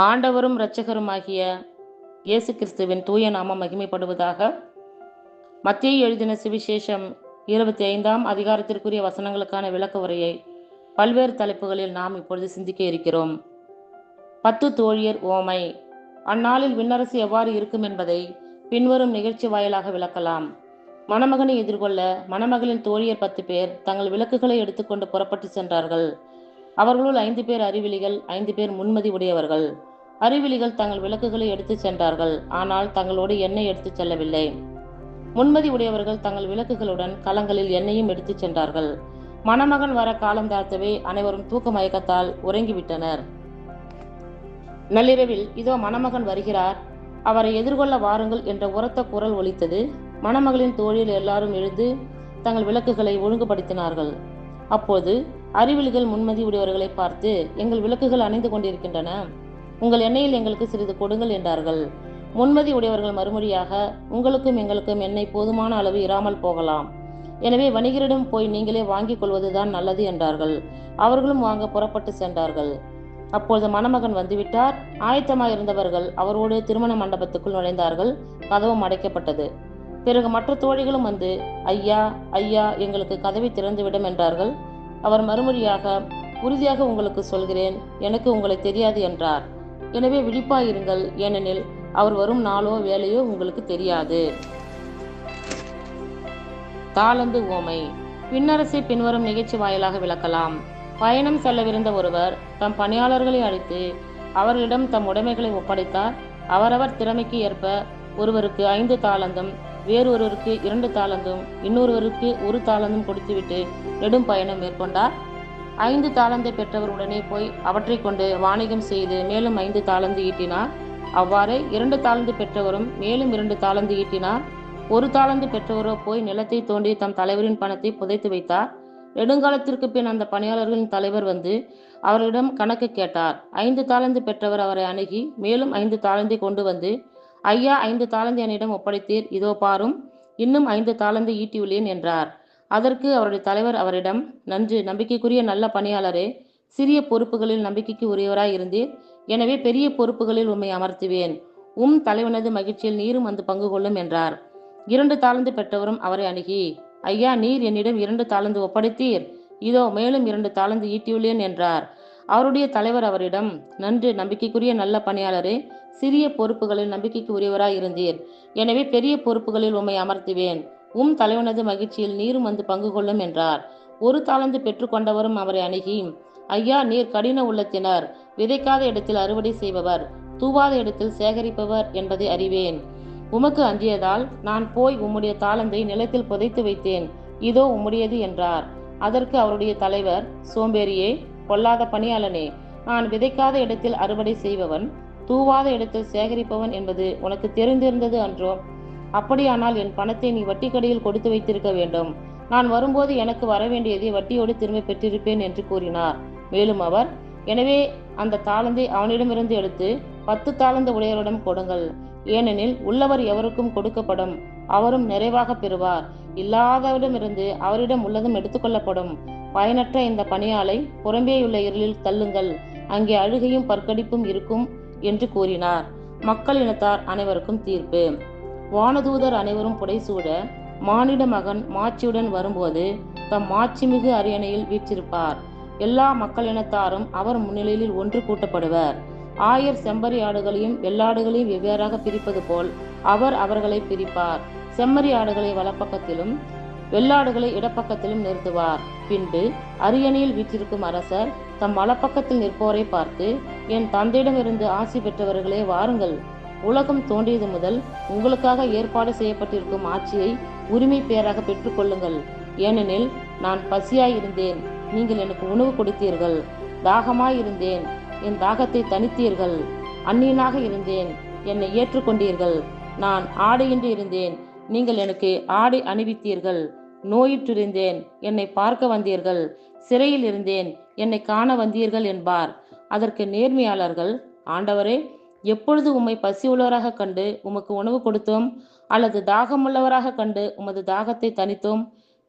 ஆண்டவரும் இரட்சகருமாகிய இயேசு கிறிஸ்துவின் தூய நாமம் மகிமைப்படுவதாக. மத்தேயு எழுதின சுவிசேஷம் 25ஆம் அதிகாரத்திற்குரிய வசனங்களுக்கான விளக்க உரையை பல்வேறு தலைப்புகளில் நாம் இப்பொழுது சிந்திக்க இருக்கிறோம். 10 தோழியர் ஓமை. அந்நாளில் விண்ணரசு எவ்வாறு இருக்கும் என்பதை பின்வரும் நிகழ்ச்சி வாயிலாக விளக்கலாம். மணமகனை எதிர்கொள்ள மணமகளின் தோழியர் 10 பேர் தங்கள் விளக்குகளை எடுத்துக்கொண்டு புறப்பட்டு சென்றார்கள். அவர்களுள் 5 பேர் அறிவிலிகள், 5 பேர் முன்மதி உடையவர்கள். அறிவிலிகள் தங்கள் விளக்குகளை எடுத்து சென்றார்கள், ஆனால் தங்களோடு எண்ணெய் எடுத்து செல்லவில்லை. முன்மதி உடையவர்கள் தங்கள் விளக்குகளுடன் கலங்களில் எண்ணெயும் எடுத்து சென்றார்கள். மணமகன் வர காலம் தாழ்த்தவே அனைவரும் தூக்க மயக்கத்தால் உறங்கிவிட்டனர். நள்ளிரவில், இதோ மணமகன் வருகிறார், அவரை எதிர்கொள்ள வாருங்கள் என்ற உரத்த குரல் ஒலித்தது. மணமகளின் தோழில் எல்லாரும் எழுந்து தங்கள் விளக்குகளை ஒழுங்குபடுத்தினார்கள். அப்போது அறிவிலிகள் முன்மதி உடையவர்களை பார்த்து, எங்கள் விளக்குகள் அணைந்து கொண்டிருக்கின்றன, உங்கள் எண்ணெயில் எங்களுக்கு சிறிது கொடுங்கள் என்றார்கள். முன்மதி உடையவர்கள் மறுமொழியாக, உங்களுக்கும் எங்களுக்கும் எண்ணெய் போதுமான அளவு இராமல் போகலாம், எனவே வணிகரிடம் போய் நீங்களே வாங்கிக் கொள்வதுதான் நல்லது என்றார்கள். அவர்களும் வாங்க புறப்பட்டு சென்றார்கள். அப்பொழுது மணமகன் வந்துவிட்டார். ஆயத்தமாயிருந்தவர்கள் அவரோடு திருமண மண்டபத்துக்குள் நுழைந்தார்கள். கதவும் அடைக்கப்பட்டது. பிறகு மற்ற தோழிகளும் வந்து, ஐயா ஐயா, எங்களுக்கு கதவை திறந்துவிடும் என்றார்கள். அவர் மறுமொழியாக, உறுதியாக உங்களுக்கு சொல்கிறேன், எனக்கு உங்களை தெரியாது என்றார். எனவே விழிப்பாயிருங்கள், ஏனெனில் அவர் வரும் நாளோ வேலையோ உங்களுக்கு தெரியாது. தாளந்து ஓமை. விண்ணரசை பின்வரும் நிகழ்ச்சி வாயிலாக விளக்கலாம். பயணம் செல்லவிருந்த ஒருவர் தம் பணியாளர்களை அழைத்து அவர்களிடம் தம் உடைமைகளை ஒப்படைத்தார். அவரவர் திறமைக்கு ஏற்ப ஒருவருக்கு 5 தாளந்தும், வேறொருவருக்கு 2 தாளந்தும், இன்னொருவருக்கு 1 தாளந்தும் கொடுத்துவிட்டு நெடும் பயணம் மேற்கொண்டார். 5 தாளந்தை பெற்றவர் உடனே போய் அவற்றை கொண்டு வாணிகம் செய்து மேலும் 5 தாளந்து ஈட்டினார். அவ்வாறே 2 தாளந்து பெற்றவரும் மேலும் 2 தாளந்து ஈட்டினார். 1 தாளந்து பெற்றவரோ போய் நிலத்தை தோண்டி தம் தலைவரின் பணத்தை புதைத்து வைத்தார். நெடுங்காலத்திற்கு பின் அந்த பணியாளர்களின் தலைவர் வந்து அவர்களிடம் கணக்கு கேட்டார். 5 தாளந்து பெற்றவர் அவரை அணுகி மேலும் 5 தாளந்தை கொண்டு வந்து, ஐயா, 5 தாளந்து என்னிடம் ஒப்படைத்தீர், இதோ பாரும், இன்னும் 5 தாளந்து ஈட்டியுள்ளேன் என்றார். அதற்கு அவருடைய தலைவர் அவரிடம், நன்று, நம்பிக்கைக்குரிய நல்ல பணியாளரே, சிறிய பொறுப்புகளில் நம்பிக்கைக்கு உரியவராய் இருந்தீர், எனவே பெரிய பொறுப்புகளில் உம்மை அமர்த்துவேன், தலைவனது மகிழ்ச்சியில் நீரும் வந்து பங்கு கொள்ளும் என்றார். 2 தாளந்து பெற்றவரும் அவரை அணுகி, ஐயா, நீர் என்னிடம் 2 தாளந்து ஒப்படைத்தீர், இதோ மேலும் 2 தாளந்து ஈட்டியுள்ளேன் என்றார். அவருடைய தலைவர் அவரிடம், நன்று, நம்பிக்கைக்குரிய நல்ல பணியாளரே, சிறிய பொறுப்புகளில் நம்பிக்கைக்கு உரியவராய் இருந்தீர், எனவே பெரிய பொறுப்புகளில் உம்மை அமர்த்துவேன், தலைவனது மகிழ்ச்சியில் நீரும் வந்து பங்கு கொள்ளும் என்றார். 1 தாளந்து பெற்றுக்கொண்டவரும் அவரை அணுகி, ஐயா, நீர் கடின உள்ளத்தினர், விதைக்காத இடத்தில் அறுவடை செய்பவர், தூவாத இடத்தில் சேகரிப்பவர் என்பதை அறிவேன். உமக்கு அஞ்சியதால் நான் போய் உம்முடைய தாளந்தை நிலத்தில் புதைத்து வைத்தேன், இதோ உம்முடையது என்றார். அதற்கு அவருடைய தலைவர், சோம்பேறியே, பொல்லாத பணியாளனே, நான் விதைக்காத இடத்தில் அறுவடை செய்பவன், தூவாத இடத்தில் சேகரிப்பவன் என்பது உனக்கு தெரிந்திருந்தது அன்றோ? அப்படியானால் என் பணத்தை நீ வட்டி கடையில் கொடுத்து வைத்திருக்க வேண்டும், நான் வரும்போது எனக்கு வரவேண்டியதை வட்டியோடு திரும்ப பெற்றிருப்பேன் என்று கூறினார். மேலும் அவர், எனவே அந்த தாளந்தை அவனிடமிருந்து எடுத்து 10 தாளந்து உடையவரிடம் கொடுங்கள், ஏனெனில் உள்ளவர் எவருக்கும் கொடுக்கப்படும், அவரும் நிறைவாக பெறுவார், இல்லாதவரிடமிருந்து அவரிடம் உள்ளதும் எடுத்துக்கொள்ளப்படும். பயனற்ற இந்த பணியாளை புறம்பேயுள்ள இருளில் தள்ளுங்கள், அங்கே அழுகையும் பற்கடிப்பும் இருக்கும் என்று கூறினார். மக்கள் இனத்தார் அனைவருக்கும் தீர்ப்பு. வானதூதர் அனைவரும் புடைசூழ மானிட மகன் மாட்சியுடன் வரும்போது தம் மாட்சிமிகு அரியணையில் வீற்றிருப்பார். எல்லா மக்கள் இனத்தாரும் அவர் முன்னிலையில் ஒன்று கூட்டப்படுவர். ஆயர் செம்மறி ஆடுகளையும் வெள்ளாடுகளையும் வெவ்வேறாக பிரிப்பது போல் அவர் அவர்களை பிரிப்பார். செம்மறி ஆடுகளை வலப்பக்கத்திலும் வெள்ளாடுகளை இடப்பக்கத்திலும் நிறுத்துவார். பின்பு அரியணையில் வீற்றிருக்கும் அரசர் தம் வலப்பக்கத்தில் நிற்போரை பார்த்து, என் தந்தையிடமிருந்து ஆசி பெற்றவர்களே, வாருங்கள், உலகம் தோன்றியது முதல் உங்களுக்காக ஏற்பாடு செய்யப்பட்டிருக்கும் ஆட்சியை உரிமை பேராக பெற்றுக்கொள்ளுங்கள். ஏனெனில் நான் பசியாயிருந்தேன், நீங்கள் எனக்கு உணவு கொடுத்தீர்கள், தாகமாயிருந்தேன், என் தாகத்தை தணித்தீர்கள், அந்நியனாக இருந்தேன், என்னை ஏற்றுக்கொண்டீர்கள், நான் ஆடையின்றி இருந்தேன், நீங்கள் எனக்கு ஆடை அணிவித்தீர்கள், நோயுற்றிருந்தேன், என்னை பார்க்க வந்தீர்கள், சிறையில் இருந்தேன், என்னை காண வந்தீர்கள் என்பார். அதற்கு நேர்மையாளர்கள், ஆண்டவரே, எப்பொழுது உம்மை பசி உள்ளவராக கண்டு உமக்கு உணவு கொடுத்தோம், அல்லது தாகமுள்ளவராக கண்டு உமது தாகத்தை தணித்தோம்?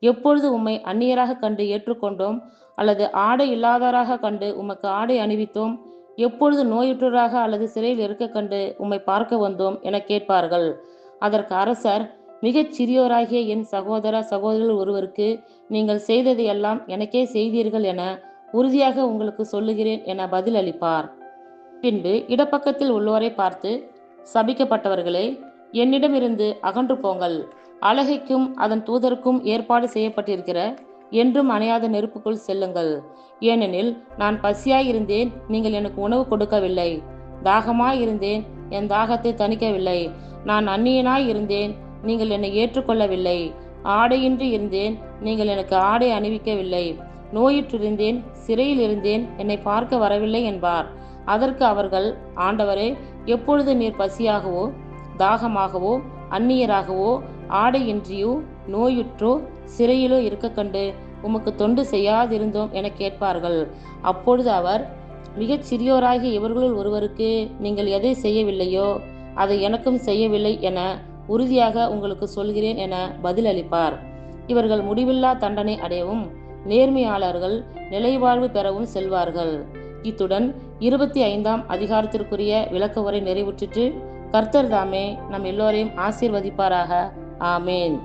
எப்பொழுது உம்மை அந்நியராக கண்டு ஏற்றுக்கொண்டோம், அல்லது ஆடை இல்லாதவராக கண்டு உமக்கு ஆடை அணிவித்தோம்? எப்பொழுது நோயுற்றராக அல்லது சிறையில் இருக்க கண்டு உம்மை பார்க்க வந்தோம் என கேட்பார்கள். அதற்கு அரசர், மிகச் சிறியோராகிய என் சகோதர சகோதரிகள் ஒருவருக்கு நீங்கள் செய்ததை எல்லாம் எனக்கே செய்தீர்கள் என உறுதியாக உங்களுக்கு சொல்லுகிறேன் என பதில் அளிப்பார். பின்பு இடப்பக்கத்தில் உள்ளோரை பார்த்து, சபிக்கப்பட்டவர்களே, என்னிடமிருந்து அகன்று போங்கள், அலகைக்கும் அதன் தூதருக்கும் ஏற்பாடு செய்யப்பட்டிருக்கிற என்றும் அணையாத நெருப்புக்குள் செல்லுங்கள். ஏனெனில் நான் பசியாயிருந்தேன், நீங்கள் எனக்கு உணவு கொடுக்கவில்லை. தாகமாயிருந்தேன், என் தாகத்தை தணிக்கவில்லை. நான் அந்நியனாய் இருந்தேன், நீங்கள் என்னை ஏற்றுக்கொள்ளவில்லை. ஆடையின்றி இருந்தேன், நீங்கள் எனக்கு ஆடை அணிவிக்கவில்லை. நோயுற்றிருந்தேன், சிறையில் இருந்தேன், என்னை பார்க்க வரவில்லை என்பார். அதற்கு அவர்கள், ஆண்டவரே, எப்பொழுது நீர் பசியாகவோ தாகமாகவோ அந்நியராகவோ ஆடையின்றியோ நோயுற்றோ சிறையிலோ இருக்க கண்டு உமக்கு தொண்டு செய்யாதிருந்தோம் என கேட்பார்கள். அப்பொழுது அவர், மிகச் சிறியோராகிய இவர்களுள் ஒருவருக்கு நீங்கள் எதை செய்யவில்லையோ அதை எனக்கும் செய்யவில்லை என உறுதியாக உங்களுக்கு சொல்கிறேன் என பதில் அளிப்பார். இவர்கள் முடிவில்லா தண்டனை அடையவும் நேர்மையாளர்கள் நிலைவாழ்வு பெறவும் செல்வார்கள். இத்துடன் 25ஆம் அதிகாரத்திற்குரிய விளக்க உரை நிறைவுற்றிற்று. கர்த்தர் தாமே நம் எல்லோரையும் ஆசீர்வதிப்பாராக. ஆமேன்.